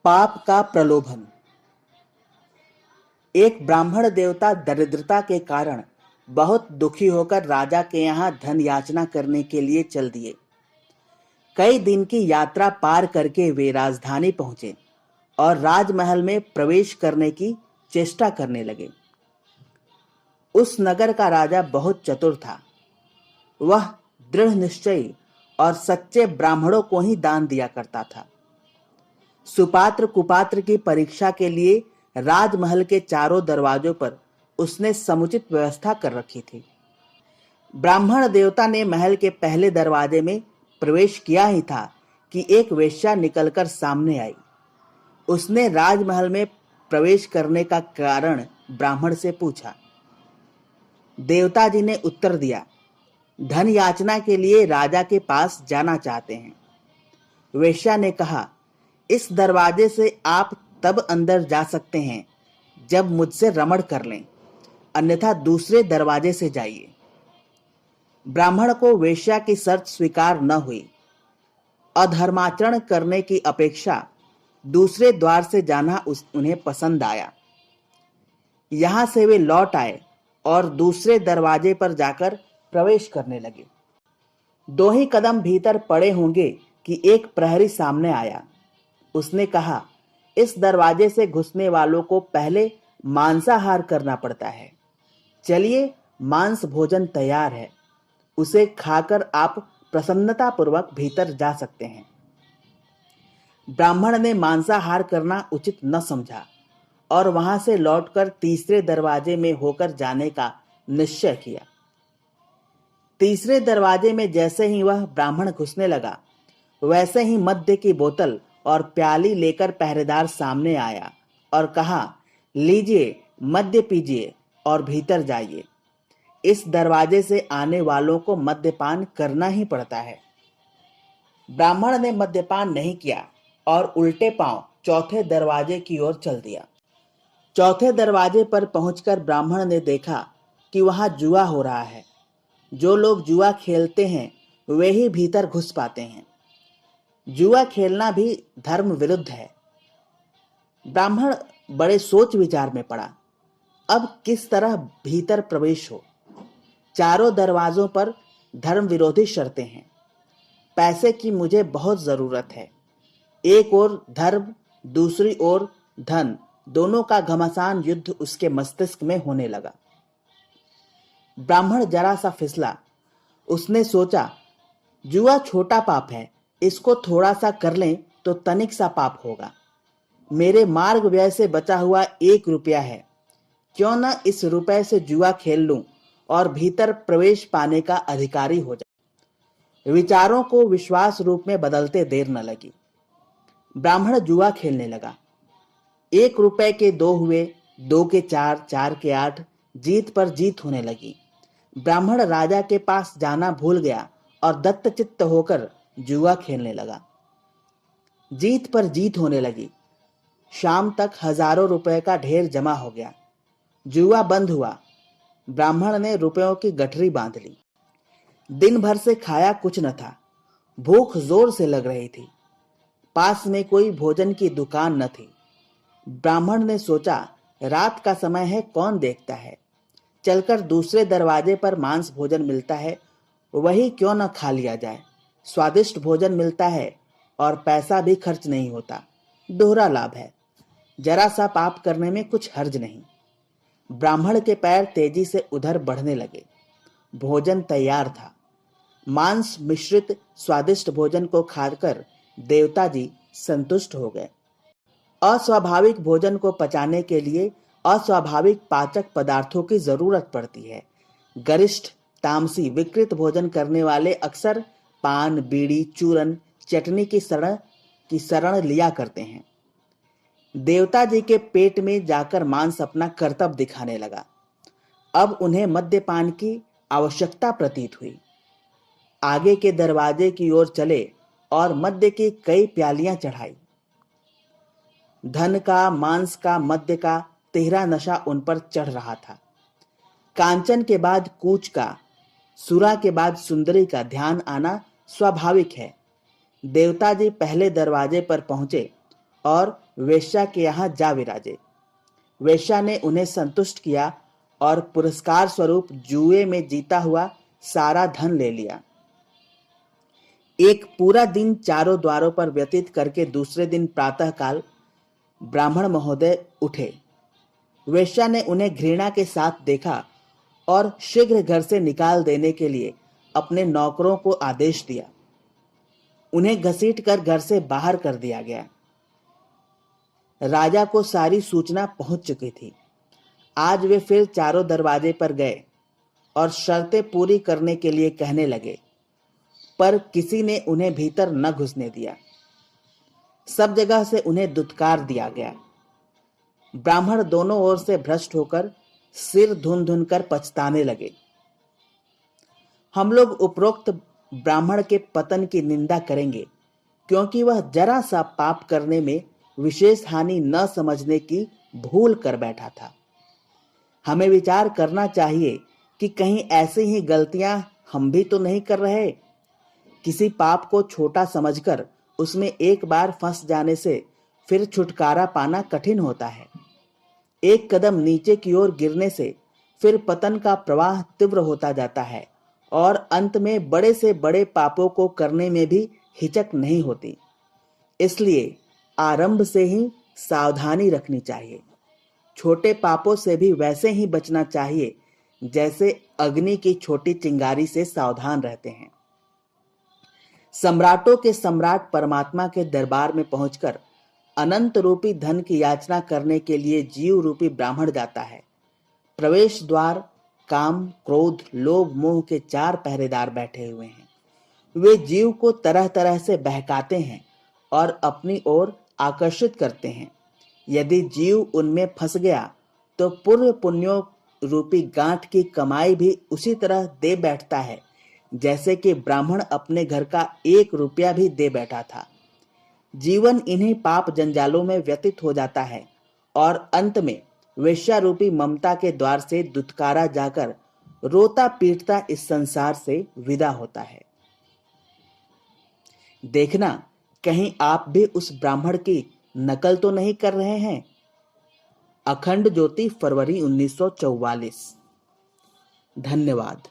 पाप का प्रलोभन। एक ब्राह्मण देवता दरिद्रता के कारण बहुत दुखी होकर राजा के यहाँ धन याचना करने के लिए चल दिए। कई दिन की यात्रा पार करके वे राजधानी पहुंचे और राजमहल में प्रवेश करने की चेष्टा करने लगे। उस नगर का राजा बहुत चतुर था। वह दृढ़ निश्चयी और सच्चे ब्राह्मणों को ही दान दिया करता था। सुपात्र कुपात्र की परीक्षा के लिए राजमहल के चारों दरवाजों पर उसने समुचित व्यवस्था कर रखी थी। ब्राह्मण देवता ने महल के पहले दरवाजे में प्रवेश किया ही था कि एक वेश्या निकलकर सामने आई। उसने राजमहल में प्रवेश करने का कारण ब्राह्मण से पूछा। देवता जी ने उत्तर दिया, धन याचना के लिए राजा के पास जाना चाहते हैं। वेश्या ने कहा, इस दरवाजे से आप तब अंदर जा सकते हैं जब मुझसे रमण कर लें, अन्यथा दूसरे दरवाजे से जाइए। ब्राह्मण को वेश्या की शर्त स्वीकार न हुई। अधर्माचरण करने की अपेक्षा दूसरे द्वार से जाना उन्हें पसंद आया। यहां से वे लौट आए और दूसरे दरवाजे पर जाकर प्रवेश करने लगे। दो ही कदम भीतर पड़े होंगे कि एक प्रहरी सामने आया। उसने कहा, इस दरवाजे से घुसने वालों को पहले मांसाहार करना पड़ता है। चलिए, मांस भोजन तैयार है, उसे खाकर आप प्रसन्नतापूर्वक भीतर जा सकते हैं। ब्राह्मण ने मांसाहार करना उचित न समझा और वहां से लौटकर तीसरे दरवाजे में होकर जाने का निश्चय किया। तीसरे दरवाजे में जैसे ही वह ब्राह्मण घुसने लगा, वैसे ही मद्य की बोतल और प्याली लेकर पहरेदार सामने आया और कहा, लीजिए, मद्य पीजिए और भीतर जाइए। इस दरवाजे से आने वालों को मद्यपान करना ही पड़ता है। ब्राह्मण ने मद्यपान नहीं किया और उल्टे पांव चौथे दरवाजे की ओर चल दिया। चौथे दरवाजे पर पहुंचकर ब्राह्मण ने देखा कि वहां जुआ हो रहा है। जो लोग जुआ खेलते हैं वे ही भीतर घुस पाते हैं। जुआ खेलना भी धर्म विरुद्ध है। ब्राह्मण बड़े सोच विचार में पड़ा। अब किस तरह भीतर प्रवेश हो? चारों दरवाजों पर धर्म विरोधी शर्तें हैं। पैसे की मुझे बहुत जरूरत है। एक ओर धर्म, दूसरी ओर धन, दोनों का घमासान युद्ध उसके मस्तिष्क में होने लगा। ब्राह्मण जरा सा फिसला। उसने सोचा, जुआ छोटा पाप है, इसको थोड़ा सा कर लें तो तनिक सा पाप होगा। मेरे मार्ग व्यय से बचा हुआ 1 रुपया है, क्यों न इस रुपए से जुआ खेल लूं और भीतर प्रवेश पाने का अधिकारी हो जाए। विचारों को विश्वास रूप में बदलते देर न लगी। ब्राह्मण जुआ खेलने लगा। 1 रुपए के 2 हुए, 2 के 4, 4 के 8, जीत पर जीत होने लगी। ब्राह्मण राजा के पास जाना भूल गया और दत्तचित्त होकर जुआ खेलने लगा। जीत पर जीत होने लगी। शाम तक हजारों रुपए का ढेर जमा हो गया। जुआ बंद हुआ। ब्राह्मण ने रुपयों की गठरी बांध ली। दिन भर से खाया कुछ न था। भूख जोर से लग रही थी। पास में कोई भोजन की दुकान न थी। ब्राह्मण ने सोचा, रात का समय है, कौन देखता है, चलकर दूसरे दरवाजे पर मांस भोजन मिलता है, वही क्यों न खा लिया जाए। स्वादिष्ट भोजन मिलता है और पैसा भी खर्च नहीं होता, दोहरा लाभ है। जरा सा पाप करने में कुछ हर्ज नहीं। ब्राह्मण के पैर तेजी से उधर बढ़ने लगे। भोजन तैयार था। मांस मिश्रित स्वादिष्ट भोजन को खाकर देवता जी संतुष्ट हो गए। अस्वाभाविक भोजन को पचाने के लिए अस्वाभाविक पाचक पदार्थों की जरूरत पड़ती है। गरिष्ठ, तामसी, विकृत भोजन करने वाले अक्सर पान, बीड़ी, चूरन, चटनी की शरण लिया करते हैं। देवता जी के पेट में जाकर मांस अपना कर्तव्य दिखाने लगा। अब उन्हें मद्यपान की आवश्यकता प्रतीत हुई। आगे के दरवाजे की ओर चले और मद्य की कई प्यालियां चढ़ाई। धन का, मांस का, मद्य का तिहरा नशा उन पर चढ़ रहा था। कांचन के बाद कूच का, सुरा के बाद सुंदरी का ध्यान आना स्वाभाविक है। देवता जी पहले दरवाजे पर पहुंचे और वेश्या के यहाँ जा विराजे। वेश्या ने उन्हें संतुष्ट किया और पुरस्कार स्वरूप जुए में जीता हुआ सारा धन ले लिया। एक पूरा दिन चारों द्वारों पर व्यतीत करके दूसरे दिन प्रातःकाल ब्राह्मण महोदय उठे। वेश्या ने उन्हें घृणा के साथ देखा और शीघ्र घर से निकाल देने के लिए अपने नौकरों को आदेश दिया। उन्हें घसीटकर घर से बाहर कर दिया गया। राजा को सारी सूचना पहुंच चुकी थी। आज वे फिर चारों दरवाजे पर गए और शर्तें पूरी करने के लिए कहने लगे, पर किसी ने उन्हें भीतर न घुसने दिया। सब जगह से उन्हें दुत्कार दिया गया। ब्राह्मण दोनों ओर से भ्रष्ट होकर सिर धुन धुन कर पछताने लगे। हम लोग उपरोक्त ब्राह्मण के पतन की निंदा करेंगे, क्योंकि वह जरा सा पाप करने में विशेष हानि न समझने की भूल कर बैठा था। हमें विचार करना चाहिए कि कहीं ऐसी ही गलतियां हम भी तो नहीं कर रहे। किसी पाप को छोटा समझकर उसमें एक बार फंस जाने से फिर छुटकारा पाना कठिन होता है। एक कदम नीचे की ओर गिरने से फिर पतन का प्रवाह तीव्र होता जाता है और अंत में बड़े से बड़े पापों को करने में भी हिचक नहीं होती। इसलिए आरंभ से ही सावधानी रखनी चाहिए। छोटे पापों से भी वैसे ही बचना चाहिए जैसे अग्नि की छोटी चिंगारी से सावधान रहते हैं। सम्राटों के सम्राट परमात्मा के दरबार में पहुंचकर अनंत रूपी धन की याचना करने के लिए जीव रूपी ब्राह्मण जाता है। प्रवेश द्वार काम, क्रोध, लोभ, मोह के 4 पहरेदार बैठे हुए हैं। वे जीव को तरह तरह से बहकाते हैं और अपनी ओर आकर्षित करते हैं। यदि जीव उनमें फंस गया तो पूर्व पुण्यों रूपी गांठ की कमाई भी उसी तरह दे बैठता है जैसे कि ब्राह्मण अपने घर का 1 रुपया भी दे बैठा था। जीवन इन्हीं पाप जंजालों में व्यतीत हो जाता है और अंत में वेश्या रूपी ममता के द्वार से दुत्कारा जाकर रोता पीटता इस संसार से विदा होता है। देखना कहीं आप भी उस ब्राह्मण की नकल तो नहीं कर रहे हैं। अखंड ज्योति, फरवरी 1944। धन्यवाद।